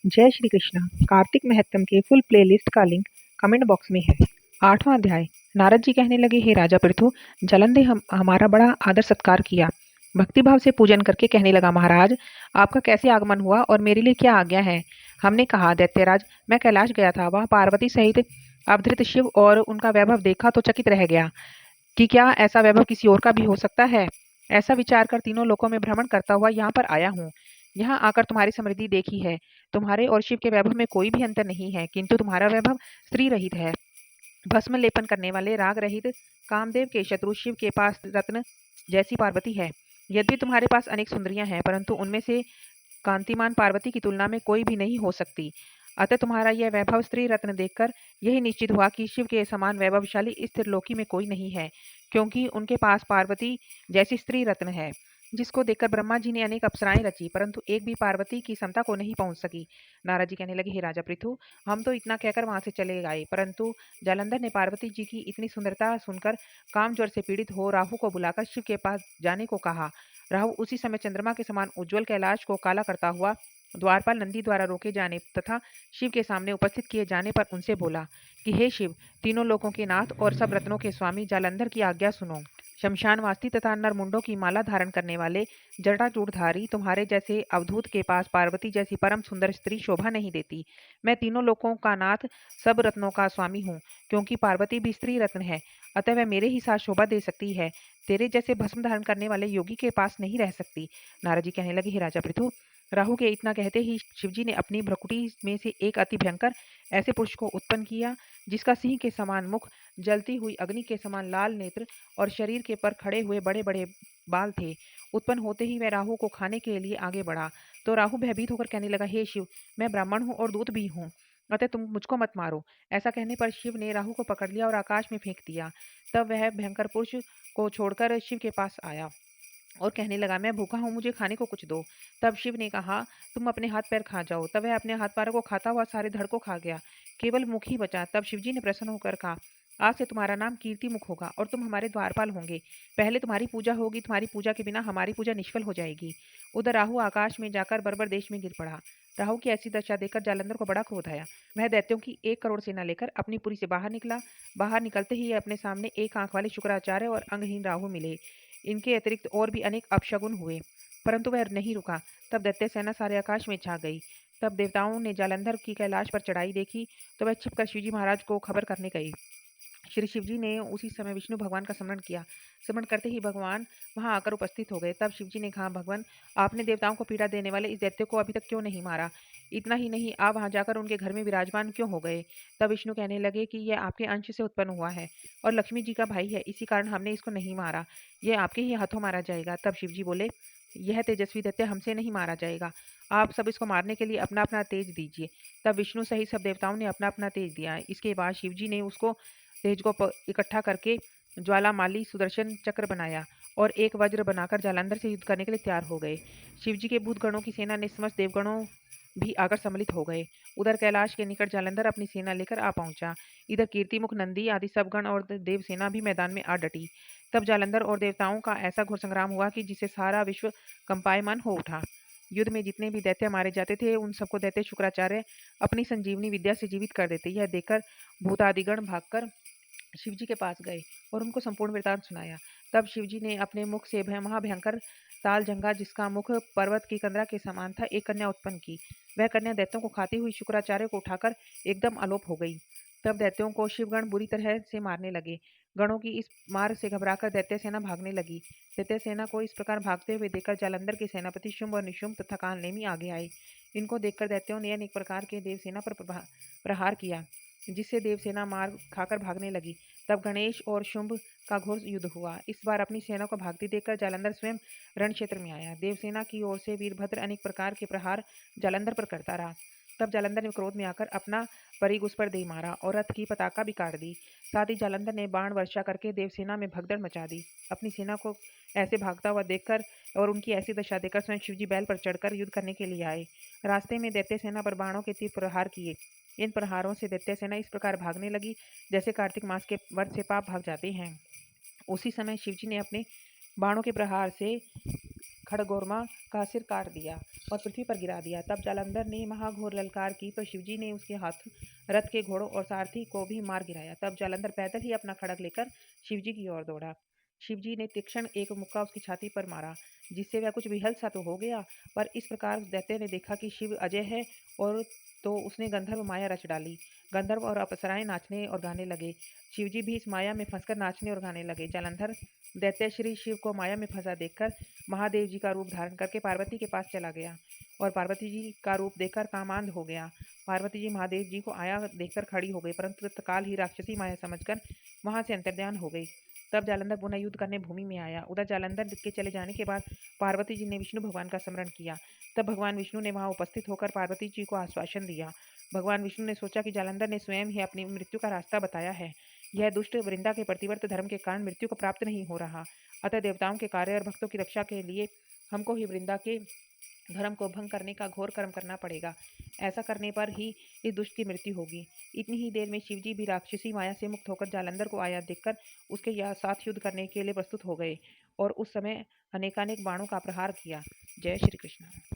जय श्री कृष्ण। कार्तिक महत्तम के फुल प्लेलिस्ट का लिंक कमेंट बॉक्स में है। 8वां अध्याय। नारद जी कहने लगे, हे राजा पृथु, जलन ने हमारा बड़ा आदर सत्कार किया। भक्तिभाव से पूजन करके कहने लगा, महाराज आपका कैसे आगमन हुआ और मेरे लिए क्या आज्ञा है। हमने कहा, दैत्यराज मैं कैलाश गया था, वह पार्वती सहित अवधृत शिव और उनका वैभव देखा तो चकित रह गया कि क्या ऐसा वैभव किसी और का भी हो सकता है। ऐसा विचार कर तीनों लोकों में भ्रमण करता हुआ यहाँ पर आया हूँ। यहाँ आकर तुम्हारी समृद्धि देखी है। तुम्हारे और शिव के वैभव में कोई भी अंतर नहीं है, किंतु तुम्हारा वैभव स्त्री रहित है। भस्म लेपन करने वाले राग रहित कामदेव के शत्रु शिव के पास रत्न जैसी पार्वती है। यद्यपि तुम्हारे पास अनेक सुंदरियां हैं, परंतु उनमें से कांतिमान पार्वती की तुलना में कोई भी नहीं हो सकती। अतः तुम्हारा यह वैभव स्त्री रत्न देखकर यही निश्चित हुआ कि शिव के समान वैभवशाली इस त्रिलोकी में कोई नहीं है, क्योंकि उनके पास पार्वती जैसी स्त्री रत्न है, जिसको देखकर ब्रह्मा जी ने अनेक अप्सराएं रची, परंतु एक भी पार्वती की समता को नहीं पहुंच सकी। नारद जी कहने लगे, हे राजा पृथु, हम तो इतना कहकर वहां से चले गए, परंतु जालंधर ने पार्वती जी की इतनी सुंदरता सुनकर काम ज्वर से पीड़ित हो राहु को बुलाकर शिव के पास जाने को कहा। राहु उसी समय चंद्रमा के समान उज्ज्वल कैलाश को काला करता हुआ द्वारपाल नंदी द्वारा रोके जाने तथा शिव के सामने उपस्थित किए जाने पर उनसे बोला कि हे शिव, तीनों लोकों के नाथ और सब रत्नों के स्वामी, जालंधर की आज्ञा सुनो। शमशानवासी तथा नरमुंडों की माला धारण करने वाले जटाजूटधारी तुम्हारे जैसे अवधूत के पास पार्वती जैसी परम सुंदर स्त्री शोभा नहीं देती। मैं तीनों लोकों का नाथ, सब रत्नों का स्वामी हूँ, क्योंकि पार्वती भी स्त्री रत्न है, अतः वह मेरे ही साथ शोभा दे सकती है, तेरे जैसे भस्म धारण करने वाले योगी के पास नहीं रह सकती। नारद जी कहने लगे, हे राजा पृथु, राहु के इतना कहते ही शिवजी ने अपनी भ्रकुटी में से एक अति भयंकर ऐसे पुरुष को उत्पन्न किया, जिसका सिंह के समान मुख, जलती हुई अग्नि के समान लाल नेत्र और शरीर के पर खड़े हुए बड़े बड़े बाल थे। उत्पन्न होते ही वह राहु को खाने के लिए आगे बढ़ा, तो राहु भयभीत होकर कहने लगा, हे शिव, मैं ब्राह्मण हूँ और दूत भी हूँ, अतः तुम मुझको मत मारो। ऐसा कहने पर शिव ने राहु को पकड़ लिया और आकाश में फेंक दिया। तब वह भयंकर पुरुष को छोड़कर शिव के पास आया और कहने लगा, मैं भूखा हूँ, मुझे खाने को कुछ दो। तब शिव ने कहा, तुम अपने हाथ पैर खा जाओ। तब वह अपने हाथ पैरों को खाता हुआ सारे धड़ को खा गया, केवल मुख ही बचा। तब शिवजी ने प्रसन्न होकर कहा, आज से तुम्हारा नाम कीर्ति मुख होगा और तुम हमारे द्वारपाल होंगे। पहले तुम्हारी पूजा होगी, तुम्हारी पूजा के बिना हमारी पूजा निष्फल हो जाएगी। उधर राहु आकाश में जाकर बर्बर देश में गिर पड़ा। राहु की ऐसी दशा देखकर जालंधर को बड़ा क्रोध आया। वह दैत्यों की 1 करोड़ सेना लेकर अपनी पुरी से बाहर निकला। बाहर निकलते ही अपने सामने एक आंख वाले शुक्राचार्य और अंगहीन राहु मिले। इनके अतिरिक्त और भी अनेक अपशगुन हुए, परंतु वह नहीं रुका। तब दैत्य सेना सारे आकाश में छा गई। तब देवताओं ने जालंधर की कैलाश पर चढ़ाई देखी, तो वह छिपकर शिवजी महाराज को खबर करने गई। श्री शिवजी ने उसी समय विष्णु भगवान का स्मरण किया। स्मरण करते ही भगवान वहां आकर उपस्थित हो गए। तब शिवजी ने कहा, भगवान, आपने देवताओं को पीड़ा देने वाले इस दैत्य को अभी तक क्यों नहीं मारा। इतना ही नहीं, आप वहां जाकर उनके घर में विराजमान क्यों हो गए। तब विष्णु कहने लगे कि यह आपके अंश से उत्पन्न हुआ है और लक्ष्मी जी का भाई है, इसी कारण हमने इसको नहीं मारा, यह आपके ही हाथों मारा जाएगा। तब शिवजी बोले, यह तेजस्वी दैत्य हमसे नहीं मारा जाएगा, आप सब इसको मारने के लिए अपना अपना तेज दीजिए। तब विष्णु सहित सब देवताओं ने अपना अपना तेज दिया। इसके बाद शिवजी ने उसको तेज को इकट्ठा करके ज्वालामाली सुदर्शन चक्र बनाया और एक वज्र बनाकर जालंधर से युद्ध करने के लिए तैयार हो गए। शिवजी के भूतगणों की सेना ने समस्त देवगणों भी आकर सम्मिलित हो गए। उधर कैलाश के निकट जालंधर अपनी सेना लेकर आ पहुंचा। इधर कीर्तिमुख, नंदी आदि सब गण और देव सेना भी मैदान में आ डटी। तब जालंधर और देवताओं का ऐसा घोर संग्राम हुआ कि जिससे सारा विश्व कंपायमान हो उठा। युद्ध में जितने भी दैत्य मारे जाते थे, उन सबको दैत्य शुक्राचार्य अपनी संजीवनी विद्या से जीवित कर देते। यह देखकर भूतादिगण भागकर शिवजी के पास गए और उनको संपूर्ण वृतांत सुनाया। तब शिवजी ने अपने मुख से महाभयंकर तालजंगा, जिसका मुख पर्वत की कंदरा के समान था, एक कन्या उत्पन्न की। वह कन्या दैत्यों को खाती हुई शुक्राचार्य को उठाकर एकदम अलोप हो गई। तब दैत्यों को शिवगण बुरी तरह से मारने लगे। गणों की इस मार से घबराकर दैत्य सेना भागने लगी। दैत्य सेना को इस प्रकार भागते हुए देखकर जालंधर के सेनापति शुंभ और निशुंभ तथा कालनेमी आगे आए। इनको देखकर दैत्यों ने अनेक प्रकार के देवसेना पर प्रहार किया, जिससे देवसेना मार खाकर भागने लगी। तब गणेश और शुंभ का घोर युद्ध हुआ। इस बार अपनी सेना को भागती देखकर जालंधर स्वयं रण क्षेत्र में आया। देवसेना की ओर से वीरभद्र अनेक प्रकार के प्रहार जालंधर पर करता रहा। तब जालंधर ने क्रोध में आकर अपना परिग उस पर दे मारा और रथ की पताका भी काट दी। साथ ही जालंधर ने बाण वर्षा करके देवसेना में भगदड़ मचा दी। अपनी सेना को ऐसे भागता हुआ देखकर और उनकी ऐसी दशा देखकर स्वयं शिवजी बैल पर चढ़कर युद्ध करने के लिए आए। रास्ते में दैत्य सेना पर बाणों के तीर प्रहार किए। इन प्रहारों से दैत्य सेना इस प्रकार भागने लगी, जैसे कार्तिक मास के व्रत से पाप भाग जाते हैं। उसी समय शिवजी ने अपने बाणों के प्रहार से खड़गोरमा का सिर काट दिया और पृथ्वी पर गिरा दिया। तब जालंधर ने महाघोर ललकार की, पर शिवजी ने उसके हाथ रथ के घोड़ों और सारथी को भी मार गिराया। तब जालंधर पैदल ही अपना खड़ग लेकर शिवजी की ओर दौड़ा। शिवजी ने तीक्ष्ण एक मुक्का उसकी छाती पर मारा, जिससे वह कुछ विहल सा तो हो गया, पर इस प्रकार उस दैत्य ने देखा कि शिव अजय है, और तो उसने गंधर्व माया रच डाली। गंधर्व और अप्सराएं नाचने और गाने लगे। शिवजी भी इस माया में फंसकर नाचने और गाने लगे। जालंधर दैत्य श्री शिव को माया में फंसा देखकर महादेव जी का रूप धारण करके पार्वती के पास चला गया, और पार्वती जी का रूप देखकर कामांध हो गया। पार्वती जी महादेव जी को आया देखकर खड़ी हो गई, परंतु तत्काल ही राक्षसी माया समझकर वहां से अंतर्ध्यान हो गई। तब जालंधर पुनः युद्ध करने भूमि में आया। उधर जालंधर के चले जाने के बाद पार्वती जी ने विष्णु भगवान का स्मरण किया। तब भगवान विष्णु ने वहां उपस्थित होकर पार्वती जी को आश्वासन दिया। भगवान विष्णु ने सोचा कि जालंधर ने स्वयं ही अपनी मृत्यु का रास्ता बताया है। यह दुष्ट वृंदा के प्रतिवर्त धर्म के कारण मृत्यु को प्राप्त नहीं हो रहा, अतः देवताओं के कार्य और भक्तों की रक्षा के लिए हमको ही वृंदा के धर्म को भंग करने का घोर कर्म करना पड़ेगा। ऐसा करने पर ही इस दुष्ट की मृत्यु होगी। इतनी ही देर में शिवजी भी राक्षसी माया से मुक्त होकर जालंधर को आया देखकर उसके साथ युद्ध करने के लिए प्रस्तुत हो गए, और उस समय अनेकानेक बाणों का प्रहार किया। जय श्री कृष्ण।